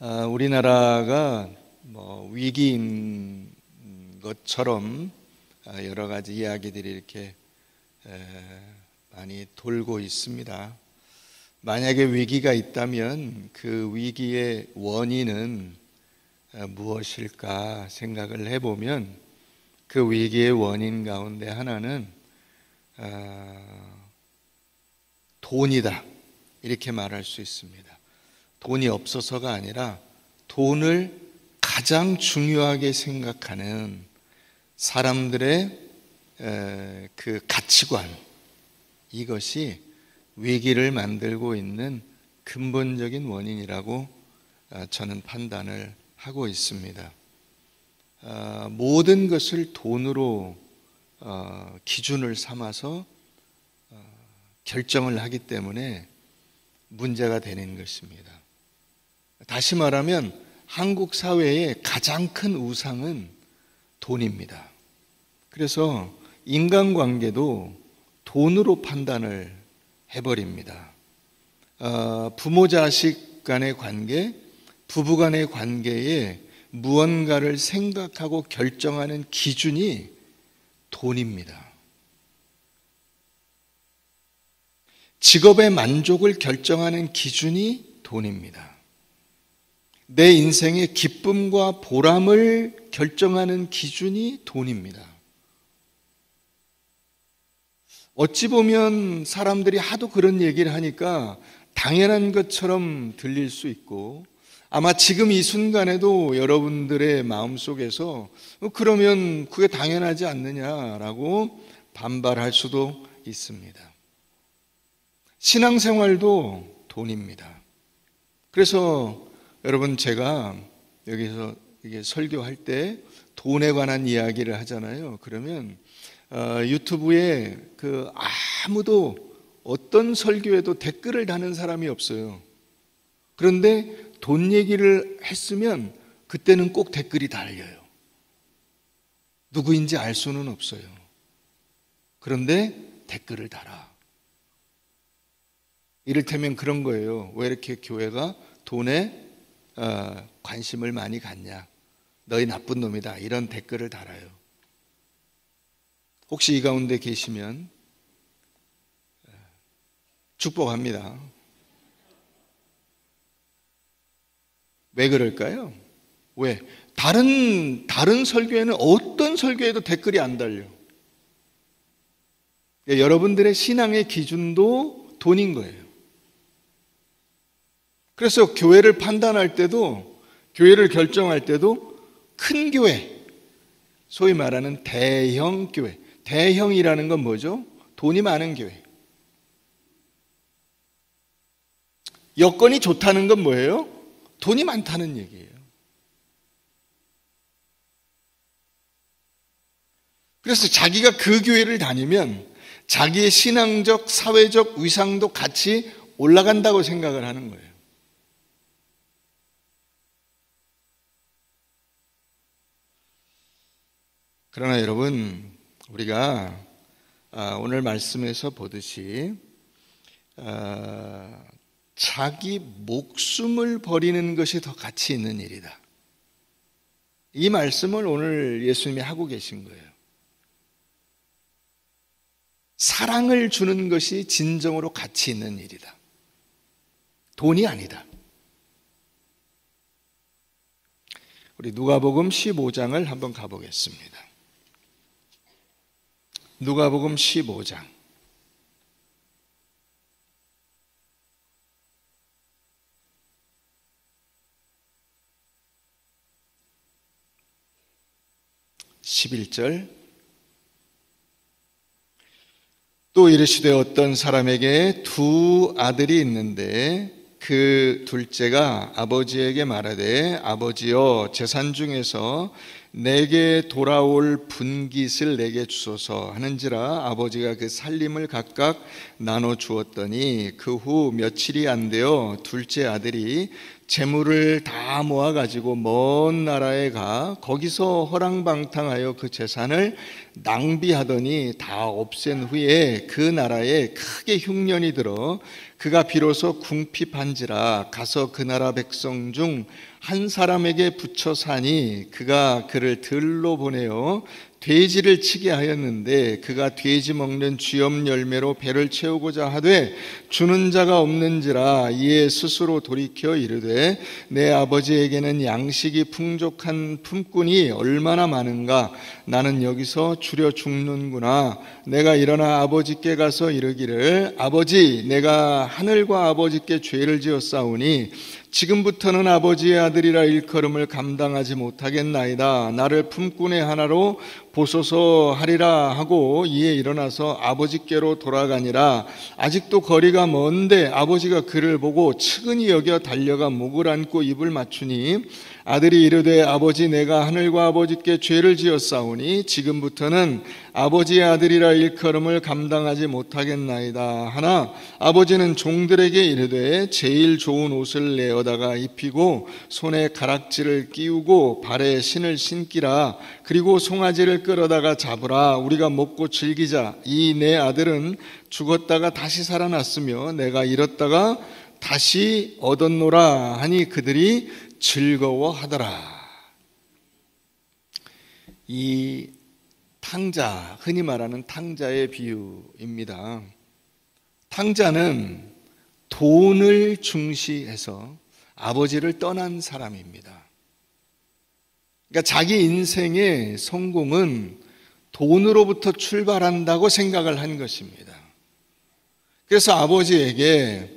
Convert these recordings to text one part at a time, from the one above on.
우리나라가 위기인 것처럼 여러 가지 이야기들이 이렇게 많이 돌고 있습니다. 만약에 위기가 있다면 그 위기의 원인은 무엇일까 생각을 해보면 그 위기의 원인 가운데 하나는 돈이다, 이렇게 말할 수 있습니다. 돈이 없어서가 아니라 돈을 가장 중요하게 생각하는 사람들의 그 가치관, 이것이 위기를 만들고 있는 근본적인 원인이라고 저는 판단을 하고 있습니다. 모든 것을 돈으로 기준을 삼아서 결정을 하기 때문에 문제가 되는 것입니다. 다시 말하면 한국 사회의 가장 큰 우상은 돈입니다. 그래서 인간관계도 돈으로 판단을 해버립니다. 부모 자식 간의 관계, 부부 간의 관계에 무언가를 생각하고 결정하는 기준이 돈입니다. 직업의 만족을 결정하는 기준이 돈입니다. 내 인생의 기쁨과 보람을 결정하는 기준이 돈입니다. 어찌 보면 사람들이 하도 그런 얘기를 하니까 당연한 것처럼 들릴 수 있고, 아마 지금 이 순간에도 여러분들의 마음속에서 그러면 그게 당연하지 않느냐라고 반발할 수도 있습니다. 신앙생활도 돈입니다. 그래서 여러분, 제가 여기서 이게 설교할 때 돈에 관한 이야기를 하잖아요. 그러면 유튜브에 아무도 어떤 설교에도 댓글을 다는 사람이 없어요. 그런데 돈 얘기를 했으면 그때는 꼭 댓글이 달려요. 누구인지 알 수는 없어요. 그런데 댓글을 달아. 이를테면 그런 거예요. 왜 이렇게 교회가 돈에 관심을 많이 갖냐, 너희 나쁜 놈이다, 이런 댓글을 달아요. 혹시 이 가운데 계시면 축복합니다. 왜 그럴까요? 왜? 다른 설교에는 어떤 설교에도 댓글이 안 달려. 여러분들의 신앙의 기준도 돈인 거예요. 그래서 교회를 판단할 때도, 교회를 결정할 때도 큰 교회, 소위 말하는 대형 교회, 대형이라는 건 뭐죠? 돈이 많은 교회. 여건이 좋다는 건 뭐예요? 돈이 많다는 얘기예요. 그래서 자기가 그 교회를 다니면 자기의 신앙적, 사회적 위상도 같이 올라간다고 생각을 하는 거예요. 그러나 여러분, 우리가 오늘 말씀에서 보듯이 자기 목숨을 버리는 것이 더 가치 있는 일이다, 이 말씀을 오늘 예수님이 하고 계신 거예요. 사랑을 주는 것이 진정으로 가치 있는 일이다, 돈이 아니다. 우리 누가복음 15장을 한번 가보겠습니다. 누가복음 15장. (11절) 또 이르시되 어떤 사람에게 두 아들이 있는데 그 둘째가 아버지에게 말하되 아버지여, 재산 중에서 내게 돌아올 분깃을 내게 주소서 하는지라 아버지가 그 살림을 각각 나눠 주었더니 그 후 며칠이 안 되어 둘째 아들이 재물을 다 모아가지고 먼 나라에 가 거기서 허랑방탕하여 그 재산을 낭비하더니 다 없앤 후에 그 나라에 크게 흉년이 들어 그가 비로소 궁핍한지라 가서 그 나라 백성 중 한 사람에게 붙여 사니 그가 그를 들로 보내어 돼지를 치게 하였는데 그가 돼지 먹는 쥐염 열매로 배를 채우고자 하되 주는 자가 없는지라 이에 스스로 돌이켜 이르되 내 아버지에게는 양식이 풍족한 품꾼이 얼마나 많은가 나는 여기서 주려 죽는구나. 내가 일어나 아버지께 가서 이르기를 아버지 내가 하늘과 아버지께 죄를 지었사오니 지금부터는 아버지의 아들이라 일컬음을 감당하지 못하겠나이다. 나를 품꾼의 하나로 보소서 하리라 하고 이에 일어나서 아버지께로 돌아가니라. 아직도 거리가 먼데 아버지가 그를 보고 측은히 여겨 달려가 목을 안고 입을 맞추니 아들이 이르되 아버지 내가 하늘과 아버지께 죄를 지었사오니 지금부터는 아버지의 아들이라 일컬음을 감당하지 못하겠나이다 하나 아버지는 종들에게 이르되 제일 좋은 옷을 내어다가 입히고 손에 가락지를 끼우고 발에 신을 신기라. 그리고 송아지를 끌어다가 잡으라. 우리가 먹고 즐기자. 이 내 아들은 죽었다가 다시 살아났으며 내가 잃었다가 다시 얻었노라 하니 그들이 즐거워하더라. 이 탕자, 흔히 말하는 탕자의 비유입니다. 탕자는 돈을 중시해서 아버지를 떠난 사람입니다. 그러니까 자기 인생의 성공은 돈으로부터 출발한다고 생각을 한 것입니다. 그래서 아버지에게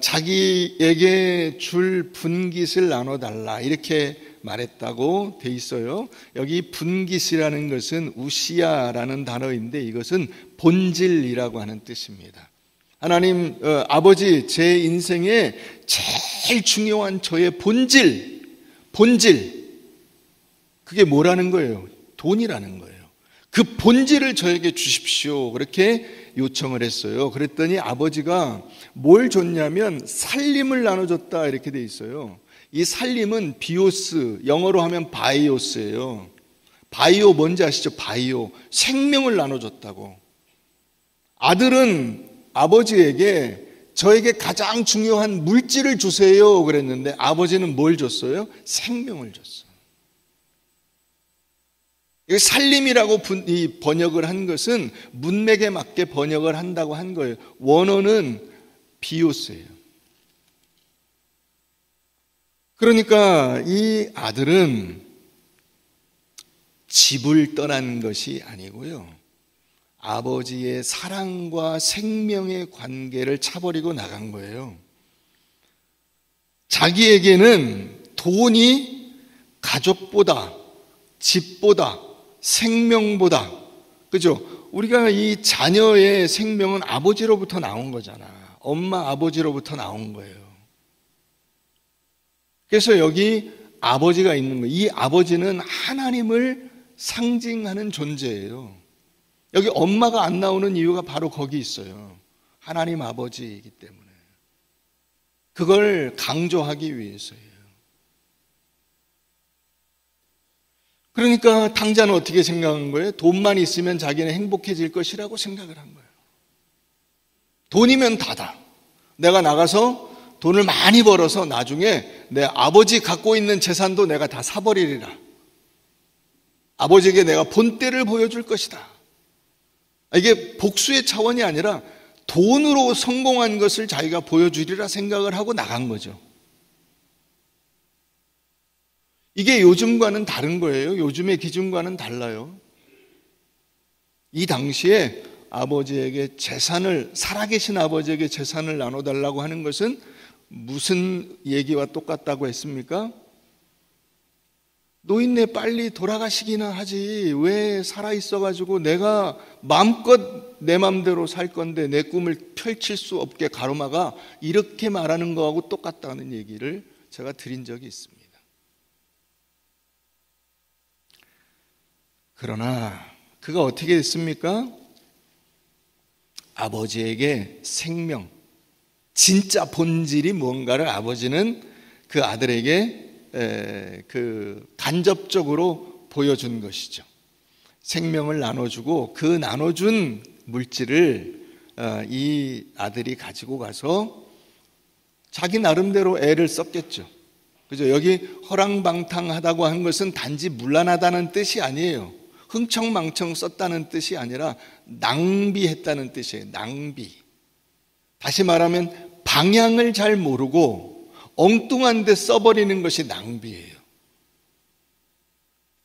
자기에게 줄 분깃을 나눠달라 이렇게 말했다고 돼 있어요. 여기 분깃이라는 것은 우시야라는 단어인데 이것은 본질이라고 하는 뜻입니다. 하나님 아버지 제 인생에 제일 중요한 저의 본질 그게 뭐라는 거예요? 돈이라는 거예요. 그 본질을 저에게 주십시오 그렇게 요청을 했어요. 그랬더니 아버지가 뭘 줬냐면 살림을 나눠줬다 이렇게 돼 있어요. 이 살림은 비오스, 영어로 하면 바이오스예요. 바이오 뭔지 아시죠? 바이오, 생명을 나눠줬다고. 아들은 아버지에게 저에게 가장 중요한 물질을 주세요 그랬는데 아버지는 뭘 줬어요? 생명을 줬어요. 살림이라고 번역을 한 것은 문맥에 맞게 번역을 한다고 한 거예요. 원어는 비오스예요. 그러니까 이 아들은 집을 떠난 것이 아니고요. 아버지의 사랑과 생명의 관계를 차버리고 나간 거예요. 자기에게는 돈이 가족보다, 집보다, 생명보다, 그죠? 우리가 이 자녀의 생명은 아버지로부터 나온 거잖아. 엄마, 아버지로부터 나온 거예요. 그래서 여기 아버지가 있는 거예요. 이 아버지는 하나님을 상징하는 존재예요. 여기 엄마가 안 나오는 이유가 바로 거기 있어요. 하나님 아버지이기 때문에. 그걸 강조하기 위해서예요. 그러니까 탕자는 어떻게 생각한 거예요? 돈만 있으면 자기는 행복해질 것이라고 생각을 한 거예요. 돈이면 다다. 내가 나가서 돈을 많이 벌어서 나중에 내 아버지 갖고 있는 재산도 내가 다 사버리리라. 아버지에게 내가 본때를 보여줄 것이다. 이게 복수의 차원이 아니라 돈으로 성공한 것을 자기가 보여주리라 생각을 하고 나간 거죠. 이게 요즘과는 다른 거예요. 요즘의 기준과는 달라요. 이 당시에 아버지에게 재산을, 살아계신 아버지에게 재산을 나눠달라고 하는 것은 무슨 얘기와 똑같다고 했습니까? 노인네 빨리 돌아가시기나 하지 왜 살아있어가지고 내가 마음껏 내 맘대로 살 건데 내 꿈을 펼칠 수 없게 가로막아, 이렇게 말하는 거하고 똑같다는 얘기를 제가 드린 적이 있습니다. 그러나 그가 어떻게 됐습니까? 아버지에게 생명, 진짜 본질이 무언가를 아버지는 그 아들에게 간접적으로 보여준 것이죠. 생명을 나눠주고 그 나눠준 물질을 이 아들이 가지고 가서 자기 나름대로 애를 썼겠죠. 그죠? 여기 허랑방탕하다고 한 것은 단지 문란하다는 뜻이 아니에요. 흥청망청 썼다는 뜻이 아니라 낭비했다는 뜻이에요. 낭비. 다시 말하면 방향을 잘 모르고 엉뚱한 데 써버리는 것이 낭비예요.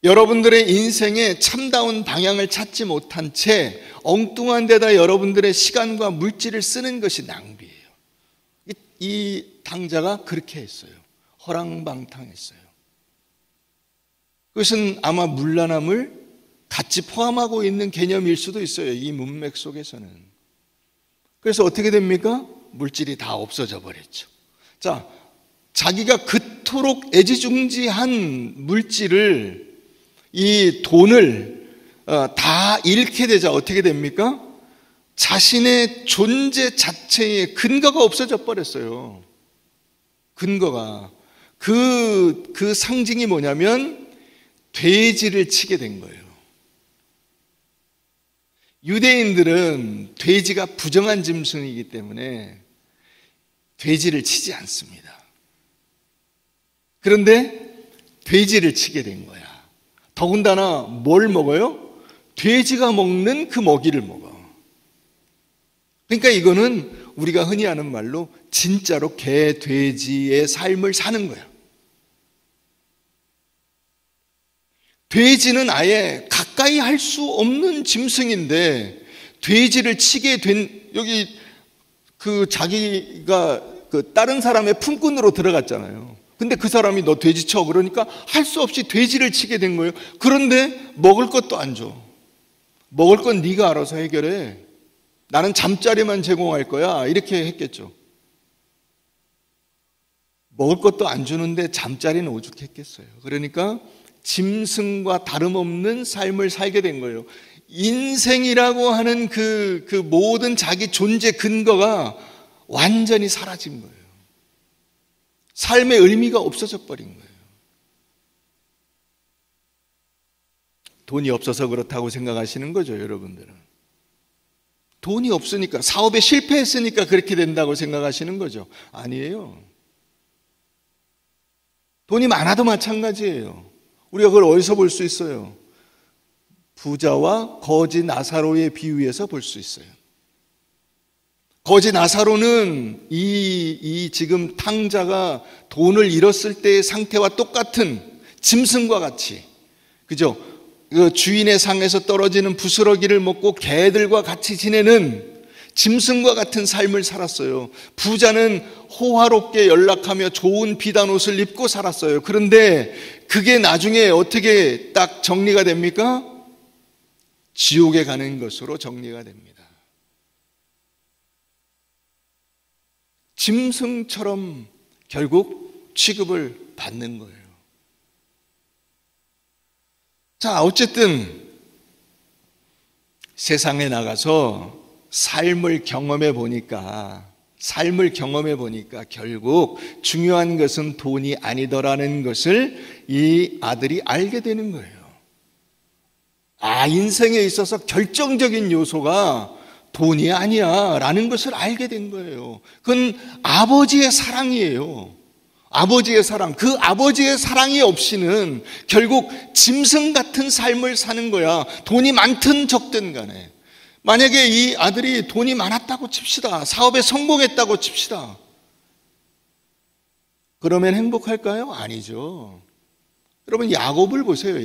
여러분들의 인생에 참다운 방향을 찾지 못한 채 엉뚱한 데다 여러분들의 시간과 물질을 쓰는 것이 낭비예요. 이 탕자가 그렇게 했어요. 허랑방탕했어요. 그것은 아마 문란함을 같이 포함하고 있는 개념일 수도 있어요. 이 문맥 속에서는. 그래서 어떻게 됩니까? 물질이 다 없어져 버렸죠. 자, 자기가 그토록 애지중지한 물질을, 이 돈을 다 잃게 되자 어떻게 됩니까? 자신의 존재 자체의 근거가 없어져 버렸어요. 근거가. 그 상징이 뭐냐면 돼지를 치게 된 거예요. 유대인들은 돼지가 부정한 짐승이기 때문에 돼지를 치지 않습니다. 그런데 돼지를 치게 된 거야. 더군다나 뭘 먹어요? 돼지가 먹는 그 먹이를 먹어. 그러니까 이거는 우리가 흔히 하는 말로 진짜로 개, 돼지의 삶을 사는 거야. 돼지는 아예 가까이 할 수 없는 짐승인데 돼지를 치게 된, 여기 자기가 다른 사람의 품꾼으로 들어갔잖아요. 근데 그 사람이 너 돼지 쳐 그러니까 할 수 없이 돼지를 치게 된 거예요. 그런데 먹을 것도 안 줘. 먹을 건 네가 알아서 해결해. 나는 잠자리만 제공할 거야. 이렇게 했겠죠. 먹을 것도 안 주는데 잠자리는 오죽했겠어요. 그러니까 짐승과 다름없는 삶을 살게 된 거예요. 인생이라고 하는 그 모든 자기 존재 근거가 완전히 사라진 거예요. 삶의 의미가 없어져 버린 거예요. 돈이 없어서 그렇다고 생각하시는 거죠, 여러분들은. 돈이 없으니까, 사업에 실패했으니까 그렇게 된다고 생각하시는 거죠. 아니에요. 돈이 많아도 마찬가지예요. 우리가 그걸 어디서 볼 수 있어요? 부자와 거지 나사로의 비유에서 볼 수 있어요. 거지 나사로는 이 지금 탕자가 돈을 잃었을 때의 상태와 똑같은 짐승과 같이, 그죠? 그 주인의 상에서 떨어지는 부스러기를 먹고 개들과 같이 지내는 짐승과 같은 삶을 살았어요. 부자는 호화롭게 연락하며 좋은 비단 옷을 입고 살았어요. 그런데 그게 나중에 어떻게 딱 정리가 됩니까? 지옥에 가는 것으로 정리가 됩니다. 짐승처럼 결국 취급을 받는 거예요. 자, 어쨌든 세상에 나가서 삶을 경험해 보니까 결국 중요한 것은 돈이 아니더라는 것을 이 아들이 알게 되는 거예요. 아, 인생에 있어서 결정적인 요소가 돈이 아니야 라는 것을 알게 된 거예요. 그건 아버지의 사랑이에요. 아버지의 사랑. 그 아버지의 사랑이 없이는 결국 짐승 같은 삶을 사는 거야. 돈이 많든 적든 간에. 만약에 이 아들이 돈이 많았다고 칩시다. 사업에 성공했다고 칩시다. 그러면 행복할까요? 아니죠. 여러분, 야곱을 보세요.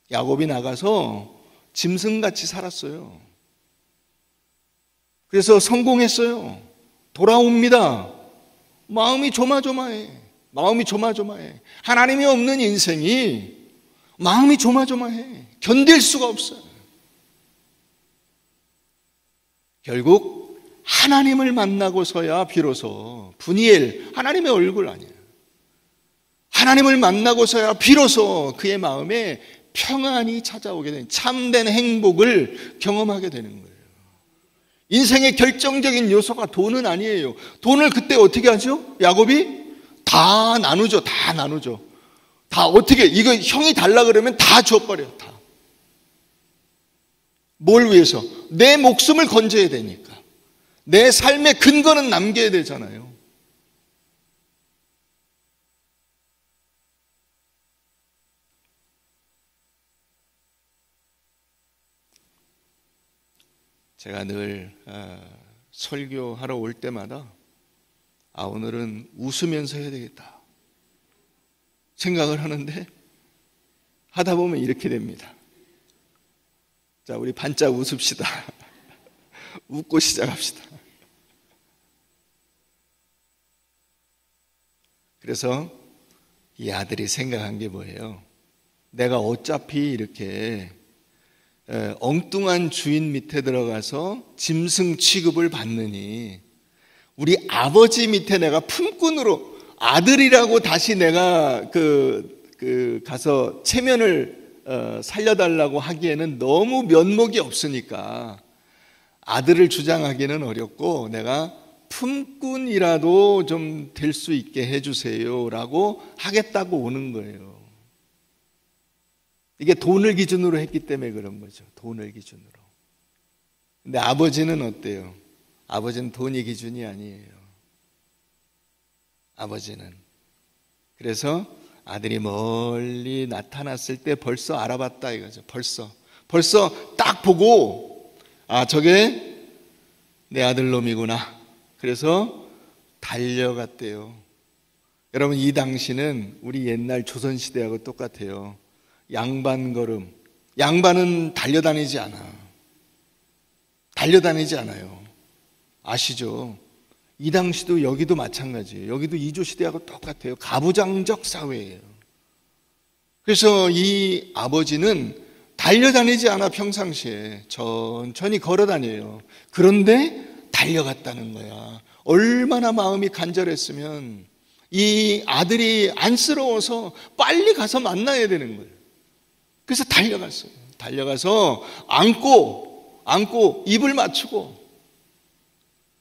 야곱이 나가서 짐승같이 살았어요. 그래서 성공했어요. 돌아옵니다. 마음이 조마조마해. 하나님이 없는 인생이 마음이 조마조마해. 견딜 수가 없어요. 결국 하나님을 만나고서야 비로소, 분이엘, 하나님의 얼굴 아니에요. 하나님을 만나고서야 비로소 그의 마음에 평안이 찾아오게 되는, 참된 행복을 경험하게 되는 거예요. 인생의 결정적인 요소가 돈은 아니에요. 돈을 그때 어떻게 하죠? 야곱이 다 나누죠. 다 나누죠. 다 어떻게 이거 형이 달라 그러면 다 줘버려요. 다. 뭘 위해서? 내 목숨을 건져야 되니까. 내 삶의 근거는 남겨야 되잖아요. 제가 늘 설교하러 올 때마다 오늘은 웃으면서 해야 되겠다 생각을 하는데 하다 보면 이렇게 됩니다. 자, 우리 반짝 웃읍시다. 웃고 시작합시다. 그래서 이 아들이 생각한 게 뭐예요? 내가 어차피 이렇게 엉뚱한 주인 밑에 들어가서 짐승 취급을 받느니 우리 아버지 밑에 내가 품꾼으로 아들이라고 다시 내가 가서 체면을 살려달라고 하기에는 너무 면목이 없으니까 아들을 주장하기는 어렵고 내가 품꾼이라도 좀 될 수 있게 해주세요 라고 하겠다고 오는 거예요. 이게 돈을 기준으로 했기 때문에 그런 거죠. 돈을 기준으로. 근데 아버지는 어때요? 아버지는 돈이 기준이 아니에요. 아버지는. 그래서 아들이 멀리 나타났을 때 벌써 알아봤다 이거죠. 벌써 딱 보고 저게 내 아들놈이구나. 그래서 달려갔대요. 여러분, 이 당시는 우리 옛날 조선시대하고 똑같아요. 양반걸음. 양반은 달려다니지 않아요. 아시죠? 이 당시도 여기도 마찬가지예요. 여기도 이조시대하고 똑같아요. 가부장적 사회예요. 그래서 이 아버지는 달려다니지 않아. 평상시에 천천히 걸어다녀요. 그런데 달려갔다는 거야. 얼마나 마음이 간절했으면 이 아들이 안쓰러워서 빨리 가서 만나야 되는 거예요. 그래서 달려갔어요. 달려가서 안고 입을 맞추고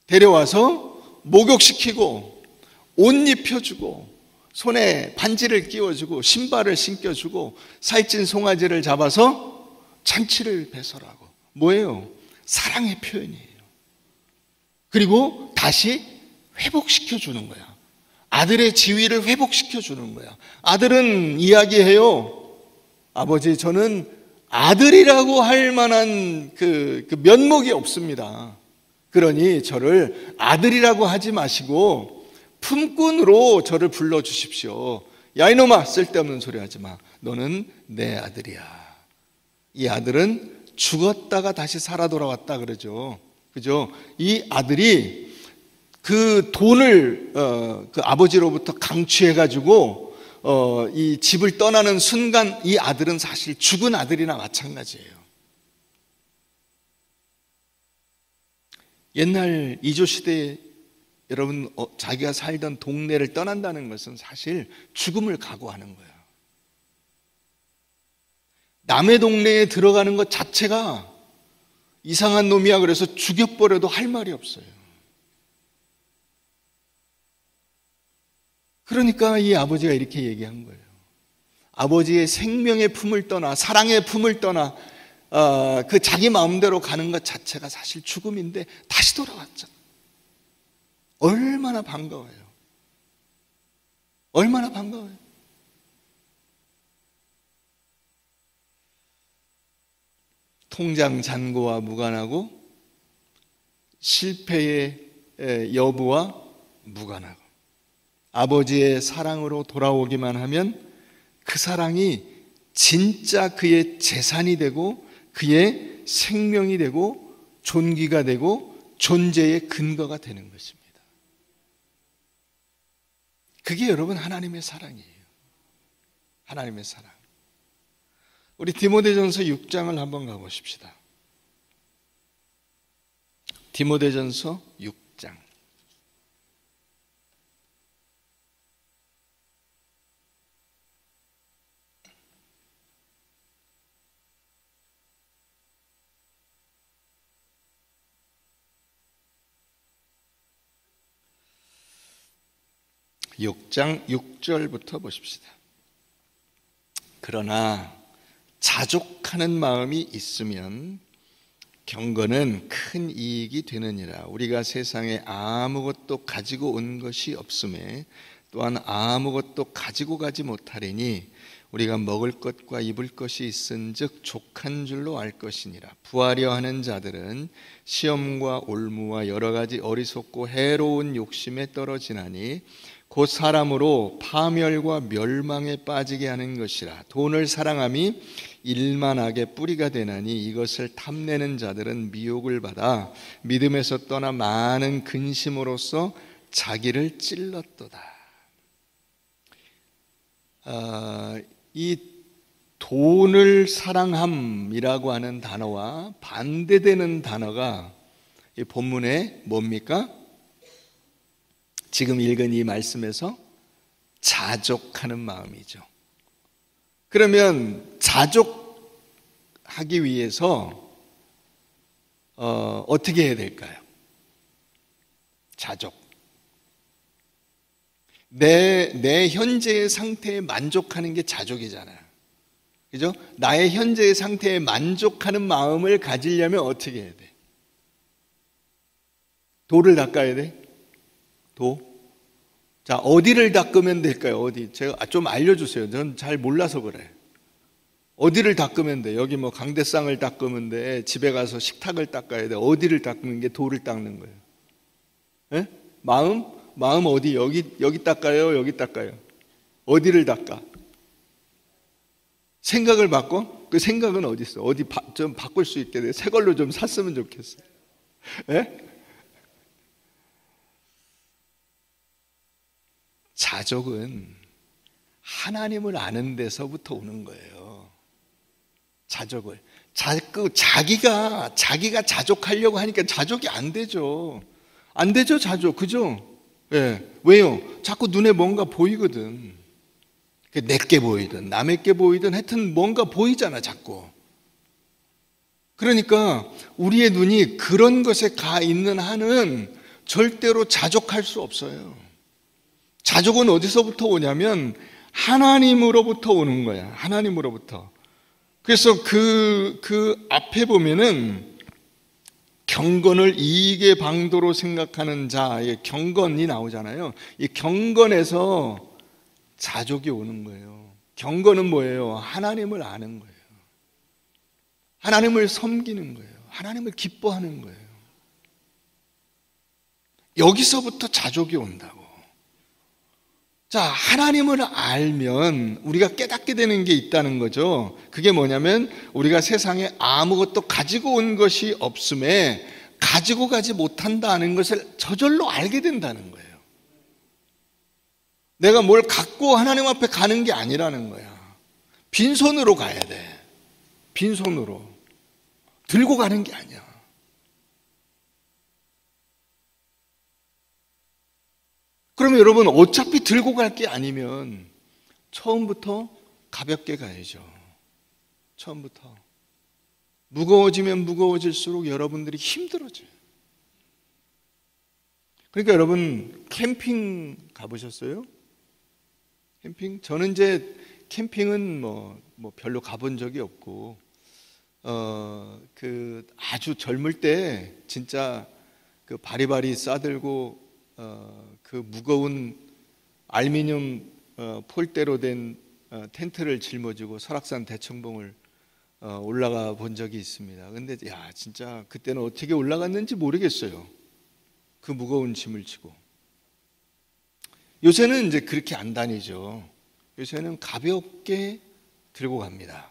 데려와서 목욕시키고 옷 입혀주고 손에 반지를 끼워주고 신발을 신겨주고 살찐 송아지를 잡아서 잔치를 배설하고. 뭐예요? 사랑의 표현이에요. 그리고 다시 회복시켜주는 거야. 아들의 지위를 회복시켜주는 거야. 아들은 이야기해요. 아버지, 저는 아들이라고 할 만한 그 면목이 없습니다. 그러니 저를 아들이라고 하지 마시고 품꾼으로 저를 불러주십시오. 야, 이놈아, 쓸데없는 소리 하지 마. 너는 내 아들이야. 이 아들은 죽었다가 다시 살아 돌아왔다 그러죠. 그죠? 이 아들이 그 돈을 그 아버지로부터 강취해가지고 이 집을 떠나는 순간 이 아들은 사실 죽은 아들이나 마찬가지예요. 옛날 이조시대에 여러분 자기가 살던 동네를 떠난다는 것은 사실 죽음을 각오하는 거예요. 남의 동네에 들어가는 것 자체가 이상한 놈이야 그래서 죽여버려도 할 말이 없어요. 그러니까 이 아버지가 이렇게 얘기한 거예요. 아버지의 생명의 품을 떠나 사랑의 품을 떠나 그 자기 마음대로 가는 것 자체가 사실 죽음인데 다시 돌아왔잖아. 얼마나 반가워요. 얼마나 반가워요. 통장 잔고와 무관하고 실패의 여부와 무관하고 아버지의 사랑으로 돌아오기만 하면 그 사랑이 진짜 그의 재산이 되고 그의 생명이 되고 존귀가 되고 존재의 근거가 되는 것입니다. 그게 여러분 하나님의 사랑이에요. 하나님의 사랑. 우리 디모데전서 6장을 한번 가보십시다. 디모데전서 6장. 6장 6절부터 보십시다. 그러나 자족하는 마음이 있으면 경건은 큰 이익이 되느니라. 우리가 세상에 아무것도 가지고 온 것이 없음에 또한 아무것도 가지고 가지 못하리니 우리가 먹을 것과 입을 것이 있은즉 족한 줄로 알 것이니라. 부하려 하는 자들은 시험과 올무와 여러 가지 어리석고 해로운 욕심에 떨어지나니 곧 사람으로 파멸과 멸망에 빠지게 하는 것이라. 돈을 사랑함이 일만하게 뿌리가 되나니 이것을 탐내는 자들은 미혹을 받아 믿음에서 떠나 많은 근심으로써 자기를 찔렀도다. 이 돈을 사랑함이라고 하는 단어와 반대되는 단어가 이 본문에 뭡니까? 지금 읽은 이 말씀에서 자족하는 마음이죠. 그러면 자족하기 위해서 어떻게 해야 될까요? 자족. 내 현재의 상태에 만족하는 게 자족이잖아요. 그죠? 나의 현재의 상태에 만족하는 마음을 가지려면 어떻게 해야 돼? 도를 닦아야 돼? 도? 자, 어디를 닦으면 될까요? 어디? 제가 좀 알려주세요. 전 잘 몰라서 그래. 어디를 닦으면 돼? 여기 뭐 강대상을 닦으면 돼? 집에 가서 식탁을 닦아야 돼? 어디를 닦는 게 도를 닦는 거예요? 예? 마음? 마음 어디? 여기 닦아요? 여기 닦아요? 어디를 닦아? 생각을 바꿔? 그 생각은 어디 있어? 어디 좀 바꿀 수 있게 돼? 새 걸로 좀 샀으면 좋겠어. 예? 자족은 하나님을 아는 데서부터 오는 거예요. 자족을. 자기가 자족하려고 하니까 자족이 안 되죠. 안 되죠, 자족. 그죠? 예. 왜요? 자꾸 눈에 뭔가 보이거든. 내게 보이든 남에게 보이든 하여튼 뭔가 보이잖아, 자꾸. 그러니까 우리의 눈이 그런 것에 가 있는 한은 절대로 자족할 수 없어요. 자족은 어디서부터 오냐면 하나님으로부터 오는 거야. 하나님으로부터. 그래서 그 앞에 보면은 경건을 이익의 방도로 생각하는 자의 경건이 나오잖아요. 이 경건에서 자족이 오는 거예요. 경건은 뭐예요? 하나님을 아는 거예요. 하나님을 섬기는 거예요. 하나님을 기뻐하는 거예요. 여기서부터 자족이 온다고. 자, 하나님을 알면 우리가 깨닫게 되는 게 있다는 거죠. 그게 뭐냐면 우리가 세상에 아무것도 가지고 온 것이 없음에 가지고 가지 못한다는 것을 저절로 알게 된다는 거예요. 내가 뭘 갖고 하나님 앞에 가는 게 아니라는 거야. 빈손으로 가야 돼. 빈손으로. 들고 가는 게 아니야. 그러면 여러분 어차피 들고 갈 게 아니면 처음부터 가볍게 가야죠. 처음부터. 무거워지면 무거워질수록 여러분들이 힘들어져요. 그러니까 여러분 캠핑 가보셨어요? 캠핑? 저는 이제 캠핑은 뭐 별로 가본 적이 없고 그 아주 젊을 때 진짜 그 바리바리 싸들고 그 무거운 알루미늄 폴대로 된 텐트를 짊어지고 설악산 대청봉을 올라가 본 적이 있습니다. 근데 야, 진짜 그때는 어떻게 올라갔는지 모르겠어요. 그 무거운 짐을 지고. 요새는 이제 그렇게 안 다니죠. 요새는 가볍게 들고 갑니다.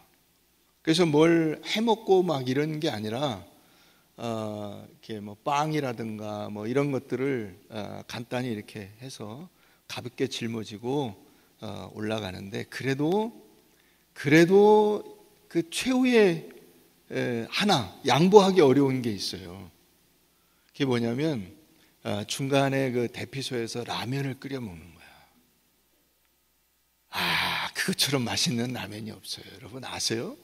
그래서 뭘 해먹고 막 이런 게 아니라 이렇게 뭐 빵이라든가 뭐 이런 것들을 간단히 이렇게 해서 가볍게 짊어지고 올라가는데 그래도 그 최후의 하나 양보하기 어려운 게 있어요. 그게 뭐냐면 중간에 그 대피소에서 라면을 끓여 먹는 거야. 그것처럼 맛있는 라면이 없어요. 여러분 아세요?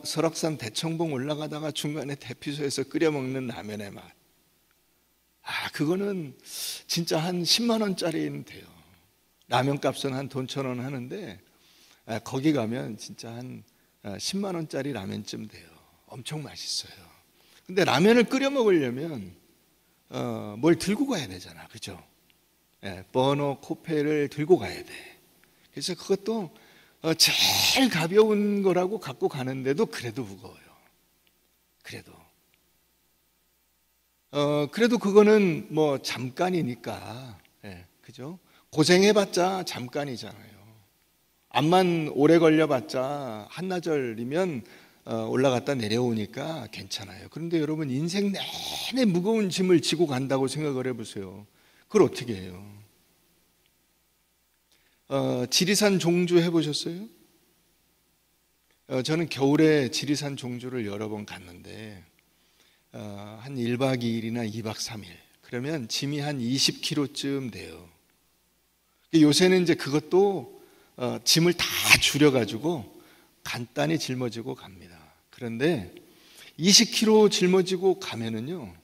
설악산 대청봉 올라가다가 중간에 대피소에서 끓여 먹는 라면의 맛. 그거는 진짜 한 10만 원짜리는 돼요. 라면 값은 한 돈 1,000원 하는데 거기 가면 진짜 한 10만 원짜리 라면쯤 돼요. 엄청 맛있어요. 근데 라면을 끓여 먹으려면 뭘 들고 가야 되잖아, 그죠? 버너, 코펠을 들고 가야 돼. 그래서 그것도 제일 가벼운 거라고 갖고 가는데도 그래도 무거워요. 그래도 그거는 뭐 잠깐이니까, 그죠? 고생해봤자 잠깐이잖아요. 암만 오래 걸려봤자 한나절이면 올라갔다 내려오니까 괜찮아요. 그런데 여러분, 인생 내내 무거운 짐을 지고 간다고 생각을 해보세요. 그걸 어떻게 해요? 지리산 종주 해보셨어요? 저는 겨울에 지리산 종주를 여러 번 갔는데 한 1박 2일이나 2박 3일 그러면 짐이 한 20kg쯤 돼요. 요새는 이제 그것도 짐을 다 줄여가지고 간단히 짊어지고 갑니다. 그런데 20kg 짊어지고 가면은요,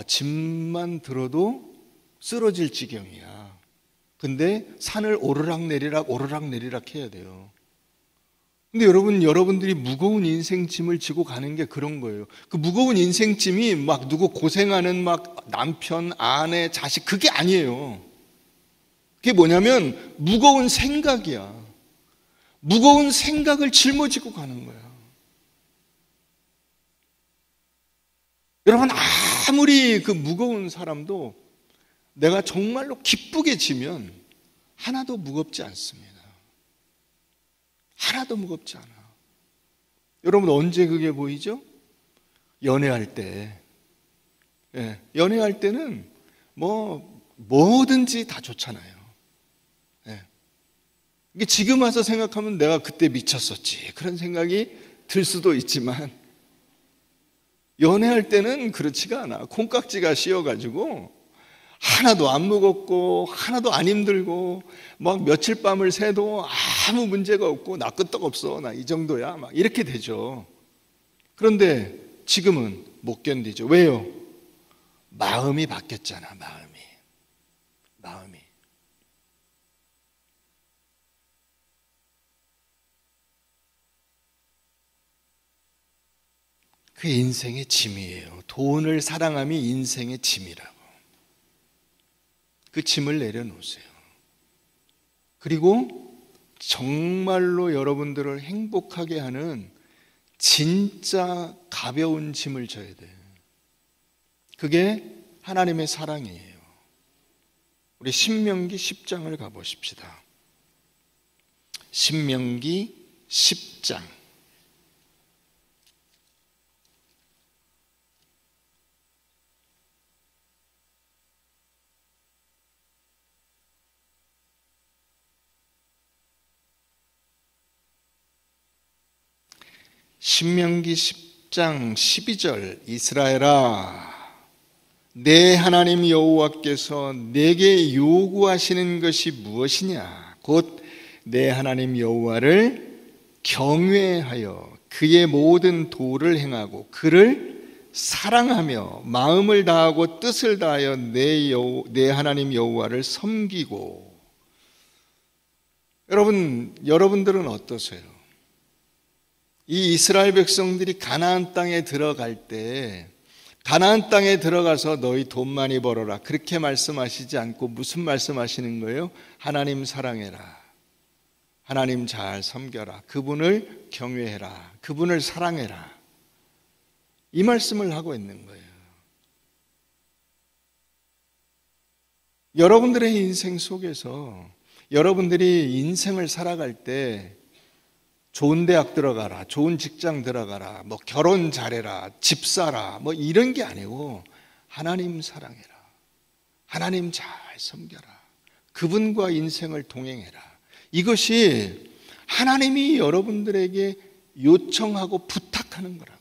짐만 들어도 쓰러질 지경이야. 근데 산을 오르락 내리락 해야 돼요. 근데 여러분들이 무거운 인생 짐을 지고 가는 게 그런 거예요. 그 무거운 인생 짐이 막 누구 고생하는 막 남편, 아내, 자식, 그게 아니에요. 그게 뭐냐면 무거운 생각이야. 무거운 생각을 짊어지고 가는 거야. 여러분, 아무리 그 무거운 사람도 내가 정말로 기쁘게 지면 하나도 무겁지 않습니다. 하나도 무겁지 않아. 여러분, 언제 그게 보이죠? 연애할 때. 연애할 때는 뭐든지 다 좋잖아요. 이게 지금 와서 생각하면 내가 그때 미쳤었지, 그런 생각이 들 수도 있지만, 연애할 때는 그렇지가 않아. 콩깍지가 씌어가지고 하나도 안 무겁고 하나도 안 힘들고 막 며칠 밤을 새도 아무 문제가 없고 나 끄떡없어, 나 이 정도야, 막 이렇게 되죠. 그런데 지금은 못 견디죠. 왜요? 마음이 바뀌었잖아. 마음이. 그 인생의 짐이에요. 돈을 사랑함이 인생의 짐이라고. 그 짐을 내려놓으세요. 그리고 정말로 여러분들을 행복하게 하는 진짜 가벼운 짐을 져야 돼요. 그게 하나님의 사랑이에요. 우리 신명기 10장을 가보십시다. 신명기 10장. 신명기 10장 12절. 이스라엘아, 내 하나님 여호와께서 내게 요구하시는 것이 무엇이냐? 곧 내 하나님 여호와를 경외하여 그의 모든 도를 행하고 그를 사랑하며 마음을 다하고 뜻을 다하여 내 하나님 여호와를 섬기고. 여러분들은 어떠세요? 이 이스라엘 백성들이 가나안 땅에 들어갈 때, 가나안 땅에 들어가서 너희 돈 많이 벌어라, 그렇게 말씀하시지 않고 무슨 말씀하시는 거예요? 하나님 사랑해라, 하나님 잘 섬겨라, 그분을 경외해라, 그분을 사랑해라, 이 말씀을 하고 있는 거예요. 여러분들의 인생 속에서 여러분들이 인생을 살아갈 때 좋은 대학 들어가라, 좋은 직장 들어가라, 뭐 결혼 잘해라, 집 사라, 뭐 이런 게 아니고 하나님 사랑해라, 하나님 잘 섬겨라, 그분과 인생을 동행해라. 이것이 하나님이 여러분들에게 요청하고 부탁하는 거라고요.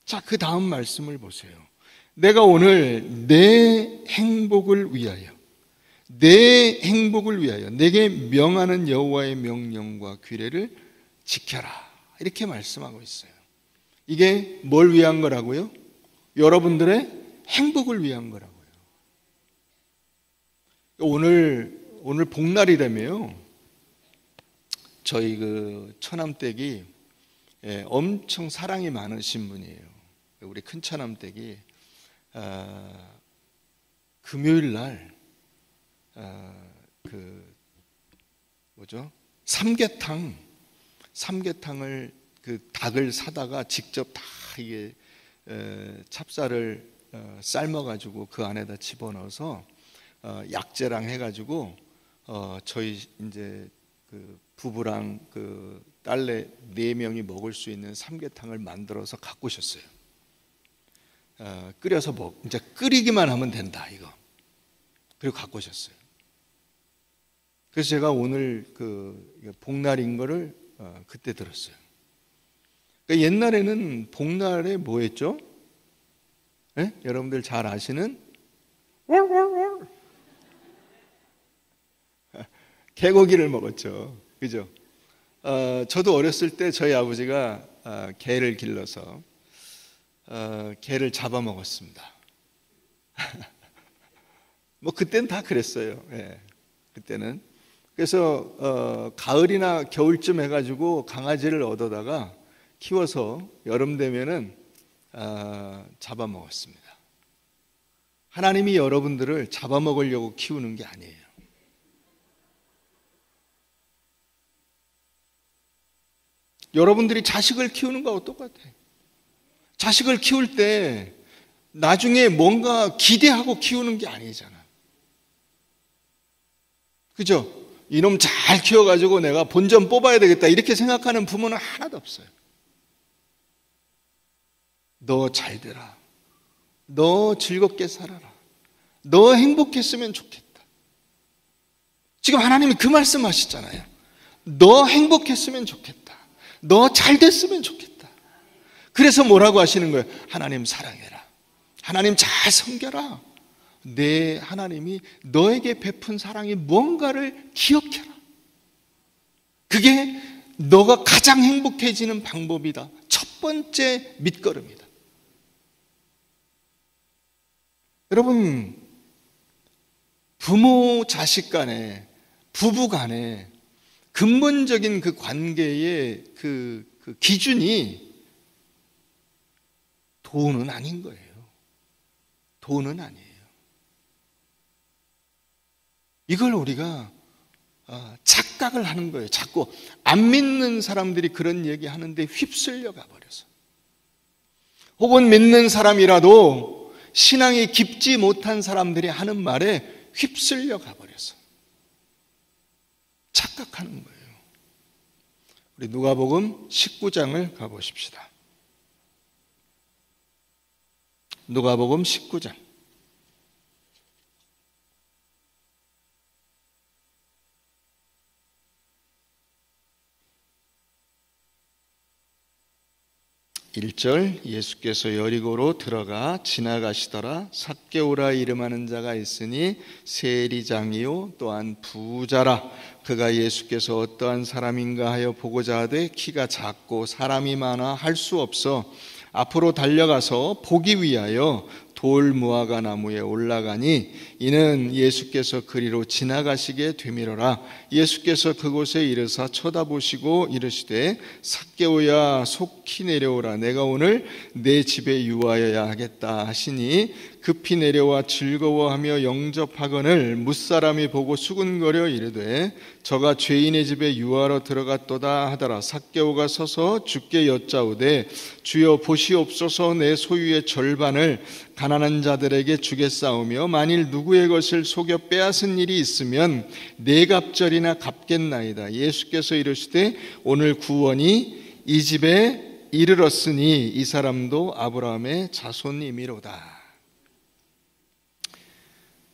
자, 그 다음 말씀을 보세요. 내가 오늘 내 행복을 위하여 내게 명하는 여호와의 명령과 규례를 지켜라, 이렇게 말씀하고 있어요. 이게 뭘 위한 거라고요? 여러분들의 행복을 위한 거라고요. 오늘 복날이라며요. 저희 그 처남댁이 엄청 사랑이 많으신 분이에요. 우리 큰 처남댁이 금요일 날 삼계탕을 그 닭을 사다가 직접 다 이게 찹쌀을 삶아가지고 그 안에다 집어넣어서 약재랑 해가지고 저희 이제 그 부부랑 그 딸내 4명이 먹을 수 있는 삼계탕을 만들어서 갖고 오셨어요. 끓여서 이제 끓이기만 하면 된다 이거. 그리고 갖고 오셨어요. 그래서 제가 오늘 그 복날인 거를 그때 들었어요. 그러니까 옛날에는 복날에 뭐 했죠? 네? 여러분들 잘 아시는 개고기를 먹었죠. 그죠? 저도 어렸을 때 저희 아버지가 개를 길러서 개를 잡아먹었습니다. 뭐 그때는 다 그랬어요. 예, 그때는. 그래서 가을이나 겨울쯤 해가지고 강아지를 얻어다가 키워서 여름 되면은 잡아먹었습니다. 하나님이 여러분들을 잡아먹으려고 키우는 게 아니에요. 여러분들이 자식을 키우는 거하고 똑같아요. 자식을 키울 때 나중에 뭔가 기대하고 키우는 게 아니잖아. 그죠? 이놈 잘 키워가지고 내가 본전 뽑아야 되겠다 이렇게 생각하는 부모는 하나도 없어요. 너 잘 되라. 너 즐겁게 살아라. 너 행복했으면 좋겠다. 지금 하나님이 그 말씀 하시잖아요. 너 행복했으면 좋겠다. 너 잘 됐으면 좋겠다. 그래서 뭐라고 하시는 거예요? 하나님 사랑해라. 하나님 잘 섬겨라. 내 하나님이 너에게 베푼 사랑이 뭔가를 기억해라. 그게 너가 가장 행복해지는 방법이다. 첫 번째 밑거름이다. 여러분, 부모 자식 간에, 부부 간에 근본적인 그 관계의 그 기준이 돈은 아닌 거예요. 돈은 아니에요. 이걸 우리가 착각을 하는 거예요. 자꾸 안 믿는 사람들이 그런 얘기 하는데 휩쓸려 가버려서. 혹은 믿는 사람이라도 신앙이 깊지 못한 사람들이 하는 말에 휩쓸려 가버려서 착각하는 거예요. 우리 누가복음 19장을 가보십시다. 누가복음 19장. 1절 예수께서 여리고로 들어가 지나가시더라. 삭개오라 이름하는 자가 있으니 세리장이요 또한 부자라. 그가 예수께서 어떠한 사람인가 하여 보고자 하되 키가 작고 사람이 많아 할 수 없어 앞으로 달려가서 보기 위하여 돌 무화과 나무에 올라가니 이는 예수께서 그리로 지나가시게 되밀어라. 예수께서 그곳에 이르사 쳐다보시고 이르시되 삭개오야 속히 내려오라. 내가 오늘 내 집에 유하여야 하겠다 하시니 급히 내려와 즐거워하며 영접하거늘 뭇사람이 보고 수군거려 이르되 저가 죄인의 집에 유하러 들어갔도다 하더라. 삭개오가 서서 주께 여짜오되 주여 보시옵소서 내 소유의 절반을 가난한 자들에게 주겠사오며 만일 누구의 것을 속여 빼앗은 일이 있으면 네 갑절이나 갚겠나이다. 예수께서 이르시되 오늘 구원이 이 집에 이르렀으니 이 사람도 아브라함의 자손이미로다.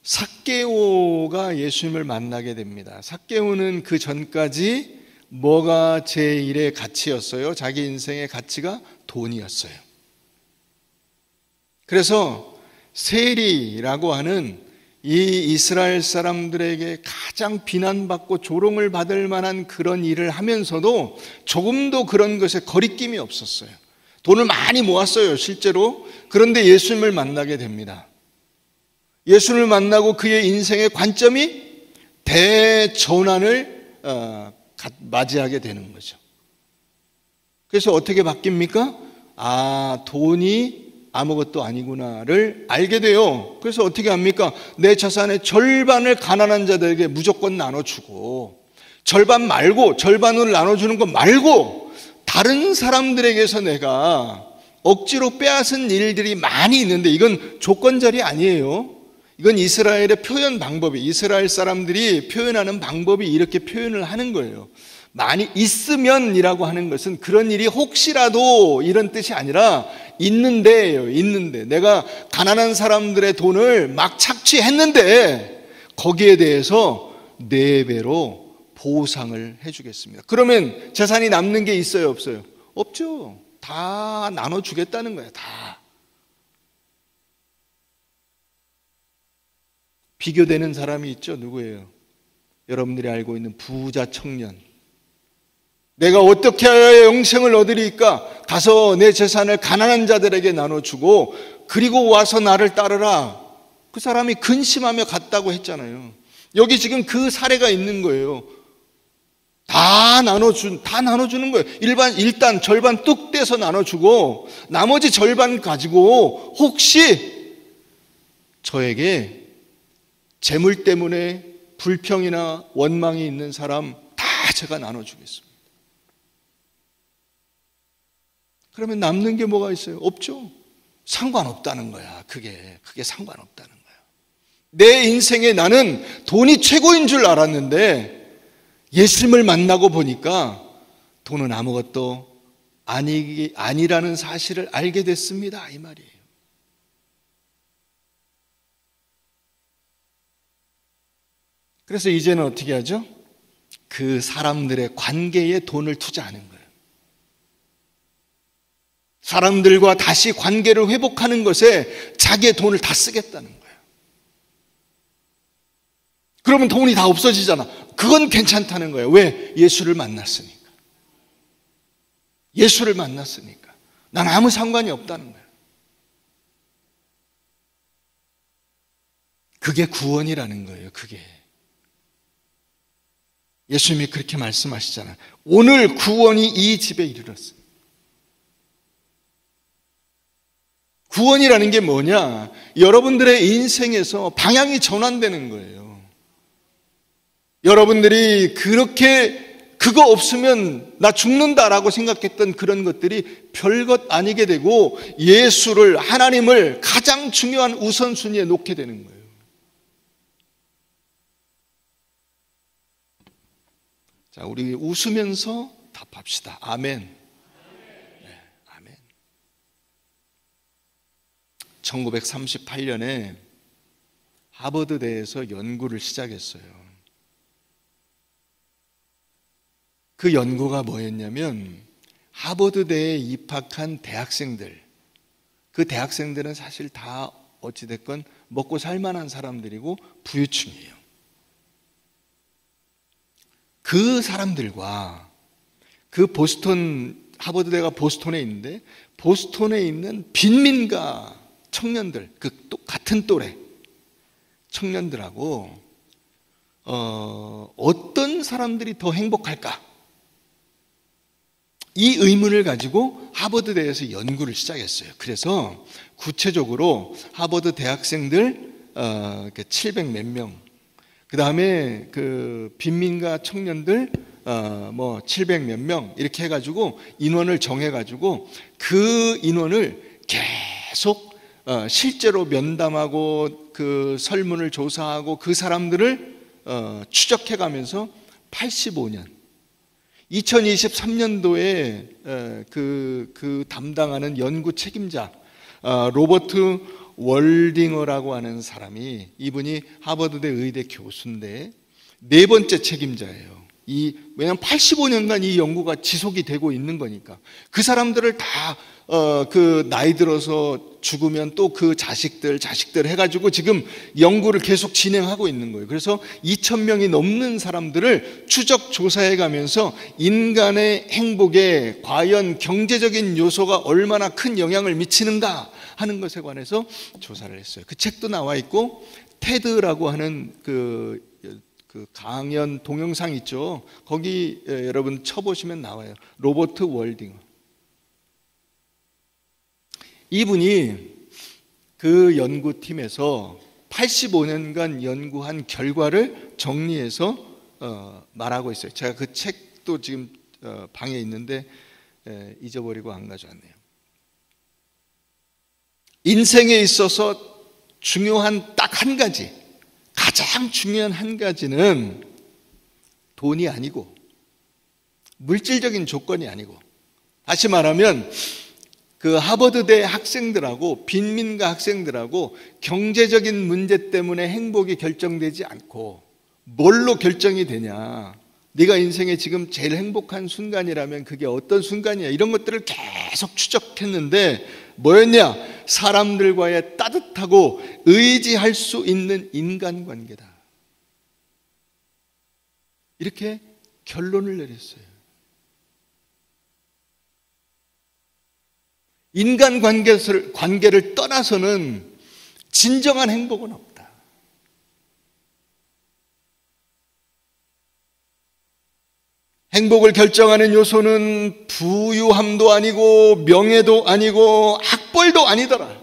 삭개오가 예수님을 만나게 됩니다. 삭개오는 그 전까지 뭐가 제1의 가치였어요? 자기 인생의 가치가 돈이었어요. 그래서 세리라고 하는 이 이스라엘 사람들에게 가장 비난받고 조롱을 받을 만한 그런 일을 하면서도 조금도 그런 것에 거리낌이 없었어요. 돈을 많이 모았어요, 실제로. 그런데 예수님을 만나게 됩니다. 예수님을 만나고 그의 인생의 관점이 대전환을 맞이하게 되는 거죠. 그래서 어떻게 바뀝니까? 아, 돈이 아무것도 아니구나를 알게 돼요. 그래서 어떻게 합니까? 내 자산의 절반을 가난한 자들에게 무조건 나눠주고, 절반을 나눠주는 거 말고 다른 사람들에게서 내가 억지로 빼앗은 일들이 많이 있는데, 이건 조건절이 아니에요. 이건 이스라엘의 표현 방법이, 이스라엘 사람들이 표현하는 방법이 이렇게 표현을 하는 거예요. 많이 있으면이라고 하는 것은 그런 일이 혹시라도 이런 뜻이 아니라 있는데예요. 있는데 내가 가난한 사람들의 돈을 막 착취했는데 거기에 대해서 4배로 보상을 해주겠습니다. 그러면 재산이 남는 게 있어요, 없어요? 없죠. 다 나눠주겠다는 거예요. 다. 비교되는 사람이 있죠. 누구예요? 여러분들이 알고 있는 부자 청년. 내가 어떻게 해야 영생을 얻으리까? 가서 내 재산을 가난한 자들에게 나눠주고 그리고 와서 나를 따르라. 그 사람이 근심하며 갔다고 했잖아요. 여기 지금 그 사례가 있는 거예요. 다 나눠주는 거예요. 일단 절반 뚝 떼서 나눠주고 나머지 절반 가지고 혹시 저에게 재물 때문에 불평이나 원망이 있는 사람 다 제가 나눠주겠습니다. 그러면 남는 게 뭐가 있어요? 없죠. 상관없다는 거야. 그게 상관없다는 거야. 내 인생에 나는 돈이 최고인 줄 알았는데 예수님을 만나고 보니까 돈은 아무것도 아니라는 사실을 알게 됐습니다. 이 말이에요. 그래서 이제는 어떻게 하죠? 그 사람들의 관계에 돈을 투자하는 거예요. 사람들과 다시 관계를 회복하는 것에 자기의 돈을 다 쓰겠다는 거예요. 그러면 돈이 다 없어지잖아. 그건 괜찮다는 거예요. 왜? 예수를 만났으니까. 예수를 만났으니까. 난 아무 상관이 없다는 거예요. 그게 구원이라는 거예요. 그게. 예수님이 그렇게 말씀하시잖아요. 오늘 구원이 이 집에 이르렀어요. 구원이라는 게 뭐냐? 여러분들의 인생에서 방향이 전환되는 거예요. 여러분들이 그렇게 그거 없으면 나 죽는다라고 생각했던 그런 것들이 별것 아니게 되고 예수를, 하나님을 가장 중요한 우선순위에 놓게 되는 거예요. 자, 우리 웃으면서 답합시다. 아멘. 네, 아멘. 1938년에 하버드대에서 연구를 시작했어요. 그 연구가 뭐였냐면 하버드대에 입학한 대학생들, 그 대학생들은 사실 다 어찌됐건 먹고 살만한 사람들이고 부유층이에요. 그 사람들과 그 하버드대가 보스턴에 있는데 보스턴에 있는 빈민가 청년들, 그 같은 또래 청년들하고 어떤 사람들이 더 행복할까? 이 의문을 가지고 하버드대에서 연구를 시작했어요. 그래서 구체적으로 하버드 대학생들 700 몇 명, 그 다음에 그 빈민가 청년들 700 몇 명 이렇게 해가지고 인원을 정해가지고 그 인원을 계속 실제로 면담하고 그 설문을 조사하고 그 사람들을 추적해가면서 85년 2023년도에 그 담당하는 연구 책임자 로버트 월딩어라고 하는 사람이, 이분이 하버드대 의대 교수인데 4번째 책임자예요. 왜냐하면 85년간 이 연구가 지속이 되고 있는 거니까. 그 사람들을 다 그 나이 들어서 죽으면 또 그 자식들 해가지고 지금 연구를 계속 진행하고 있는 거예요. 그래서 2,000명이 넘는 사람들을 추적 조사해 가면서 인간의 행복에 과연 경제적인 요소가 얼마나 큰 영향을 미치는가 하는 것에 관해서 조사를 했어요. 그 책도 나와 있고, 테드라고 하는 그 강연 동영상 있죠. 거기 여러분 쳐보시면 나와요. 로버트 월딩어. 이분이 그 연구팀에서 85년간 연구한 결과를 정리해서 말하고 있어요. 제가 그 책도 지금 방에 있는데 잊어버리고 안 가져왔네요. 인생에 있어서 중요한 딱 한 가지, 가장 중요한 한 가지는 돈이 아니고 물질적인 조건이 아니고, 다시 말하면 그 하버드대 학생들하고 빈민가 학생들하고 경제적인 문제 때문에 행복이 결정되지 않고 뭘로 결정이 되냐, 네가 인생에 지금 제일 행복한 순간이라면 그게 어떤 순간이야, 이런 것들을 계속 추적했는데 뭐였냐? 사람들과의 따뜻하고 의지할 수 있는 인간관계다. 이렇게 결론을 내렸어요. 인간관계를 떠나서는 진정한 행복은 없다. 행복을 결정하는 요소는 부유함도 아니고 명예도 아니고 학벌도 아니더라.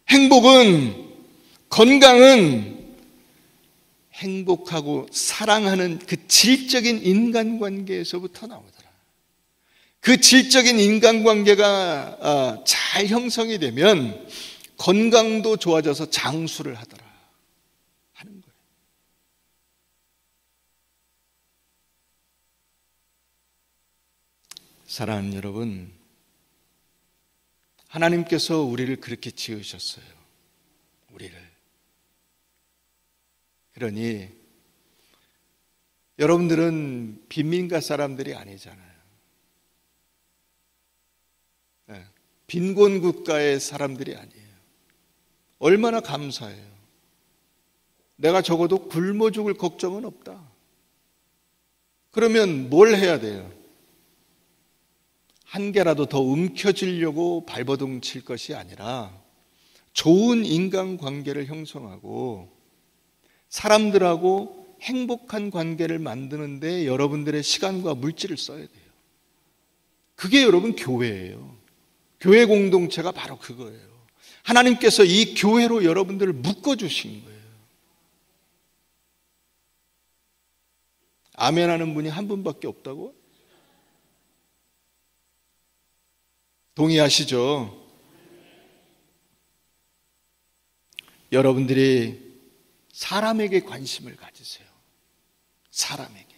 행복은, 건강은 행복하고 사랑하는 그 질적인 인간관계에서부터 나오더라. 그 질적인 인간관계가 잘 형성이 되면 건강도 좋아져서 장수를 하더라 하는 거예요. 사랑하는 여러분, 하나님께서 우리를 그렇게 지으셨어요. 우리를. 그러니 여러분들은 빈민가 사람들이 아니잖아요. 빈곤 국가의 사람들이 아니에요. 얼마나 감사해요. 내가 적어도 굶어 죽을 걱정은 없다. 그러면 뭘 해야 돼요? 한 개라도 더 움켜쥐려고 발버둥 칠 것이 아니라 좋은 인간관계를 형성하고 사람들하고 행복한 관계를 만드는데 여러분들의 시간과 물질을 써야 돼요. 그게 여러분 교회예요. 교회 공동체가 바로 그거예요. 하나님께서 이 교회로 여러분들을 묶어주신 거예요. 아멘 하는 분이 한 분밖에 없다고? 동의하시죠? 여러분들이 사람에게 관심을 가지세요. 사람에게.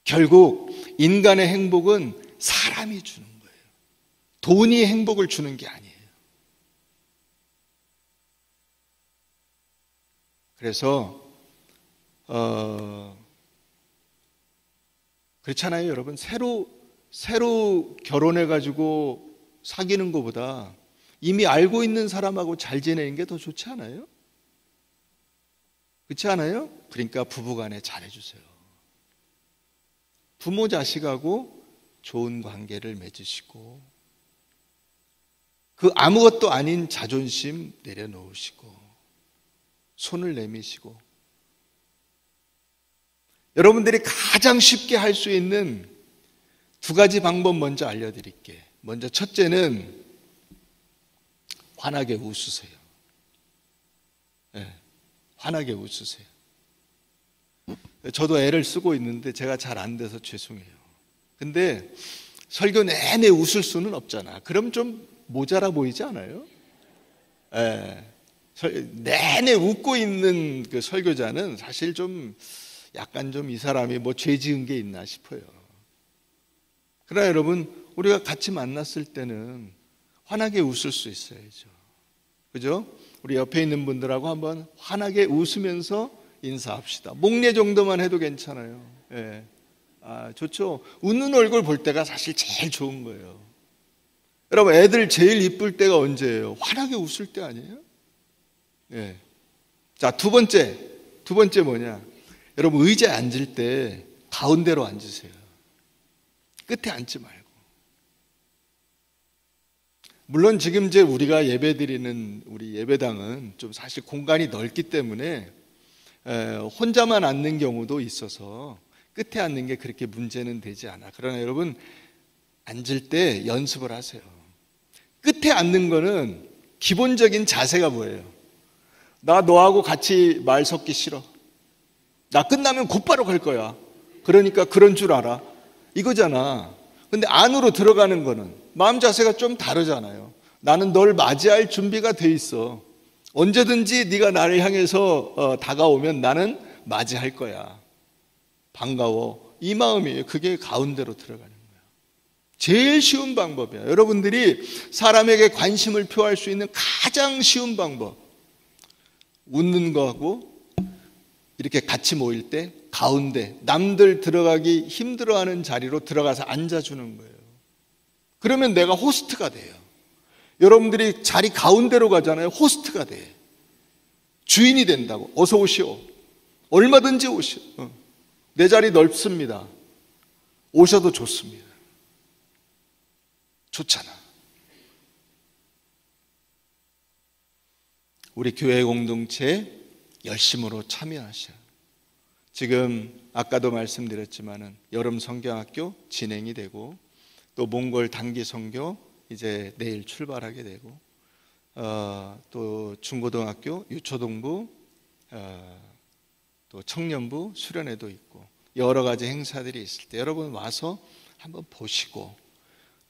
결국 인간의 행복은 사람이 주는 거예요. 돈이 행복을 주는 게 아니에요. 그래서 그렇잖아요, 여러분. 새로 결혼해가지고 사귀는 것보다 이미 알고 있는 사람하고 잘 지내는 게 더 좋지 않아요? 그렇지 않아요? 그러니까 부부간에 잘해주세요. 부모 자식하고 좋은 관계를 맺으시고 그 아무것도 아닌 자존심 내려놓으시고 손을 내미시고, 여러분들이 가장 쉽게 할 수 있는 두 가지 방법 먼저 알려드릴게요. 먼저 첫째는 환하게 웃으세요. 네, 환하게 웃으세요. 저도 애를 쓰고 있는데 제가 잘 안 돼서 죄송해요. 근데 설교 내내 웃을 수는 없잖아. 그럼 좀 모자라 보이지 않아요? 네, 내내 웃고 있는 그 설교자는 사실 좀 약간 좀 이 사람이 뭐 죄 지은 게 있나 싶어요. 그러나 여러분, 우리가 같이 만났을 때는 환하게 웃을 수 있어야죠. 그죠? 우리 옆에 있는 분들하고 한번 환하게 웃으면서 인사합시다. 목례 정도만 해도 괜찮아요. 예. 좋죠. 웃는 얼굴 볼 때가 사실 제일 좋은 거예요. 여러분, 애들 제일 이쁠 때가 언제예요? 환하게 웃을 때 아니에요? 예. 자, 두 번째 뭐냐? 여러분, 의자에 앉을 때 가운데로 앉으세요. 끝에 앉지 말고. 물론 지금 이제 우리가 예배드리는 우리 예배당은 좀 사실 공간이 넓기 때문에 혼자만 앉는 경우도 있어서 끝에 앉는 게 그렇게 문제는 되지 않아. 그러나 여러분, 앉을 때 연습을 하세요. 끝에 앉는 거는 기본적인 자세가 뭐예요? 나 너하고 같이 말 섞기 싫어. 나 끝나면 곧바로 갈 거야. 그러니까 그런 줄 알아. 이거잖아. 근데 안으로 들어가는 거는 마음 자세가 좀 다르잖아요. 나는 널 맞이할 준비가 돼 있어. 언제든지 네가 나를 향해서 다가오면 나는 맞이할 거야. 반가워. 이 마음이에요. 그게 가운데로 들어가는 거예요. 제일 쉬운 방법이에요. 여러분들이 사람에게 관심을 표할 수 있는 가장 쉬운 방법. 웃는 거하고 이렇게 같이 모일 때 가운데, 남들 들어가기 힘들어하는 자리로 들어가서 앉아주는 거예요. 그러면 내가 호스트가 돼요. 여러분들이 자리 가운데로 가잖아요. 호스트가 돼. 주인이 된다고. 어서 오시오. 얼마든지 오시오. 내 자리 넓습니다. 오셔도 좋습니다. 좋잖아. 우리 교회 공동체에 열심으로 참여하셔. 지금 아까도 말씀드렸지만은 여름 성경학교 진행이 되고 또 몽골 단기 선교 이제 내일 출발하게 되고 또 중고등학교 유초동부 또 청년부 수련회도 있고 여러 가지 행사들이 있을 때 여러분 와서 한번 보시고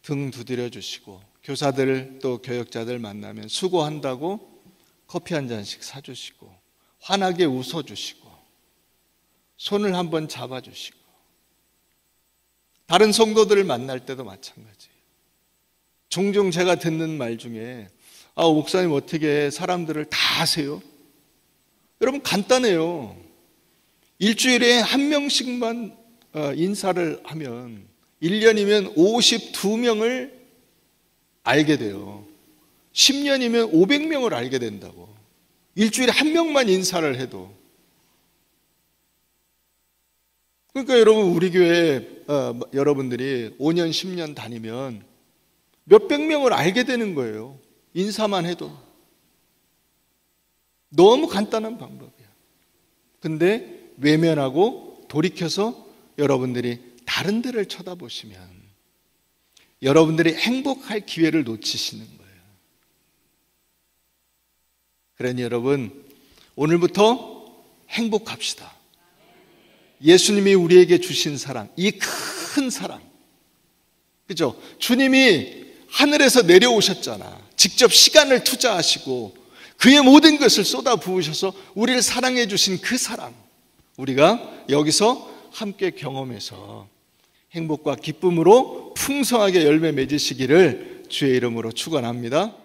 등 두드려 주시고 교사들 또 교역자들 만나면 수고한다고 커피 한 잔씩 사주시고 환하게 웃어주시고 손을 한번 잡아주시고 다른 성도들을 만날 때도 마찬가지예요. 종종 제가 듣는 말 중에 목사님 어떻게 사람들을 다 아세요? 여러분 간단해요. 일주일에 한 명씩만 인사를 하면 1년이면 52명을 알게 돼요. 10년이면 500명을 알게 된다고. 일주일에 한 명만 인사를 해도. 그러니까 여러분 우리 교회 여러분들이 5년 10년 다니면 몇백 명을 알게 되는 거예요. 인사만 해도. 너무 간단한 방법이야. 근데 외면하고 돌이켜서 여러분들이 다른 데를 쳐다보시면 여러분들이 행복할 기회를 놓치시는 거예요. 그러니 여러분 오늘부터 행복합시다. 예수님이 우리에게 주신 사랑, 이 큰 사랑, 그죠? 주님이 하늘에서 내려오셨잖아. 직접 시간을 투자하시고 그의 모든 것을 쏟아 부으셔서 우리를 사랑해 주신 그 사랑, 우리가 여기서 함께 경험해서 행복과 기쁨으로 풍성하게 열매 맺으시기를 주의 이름으로 축원합니다.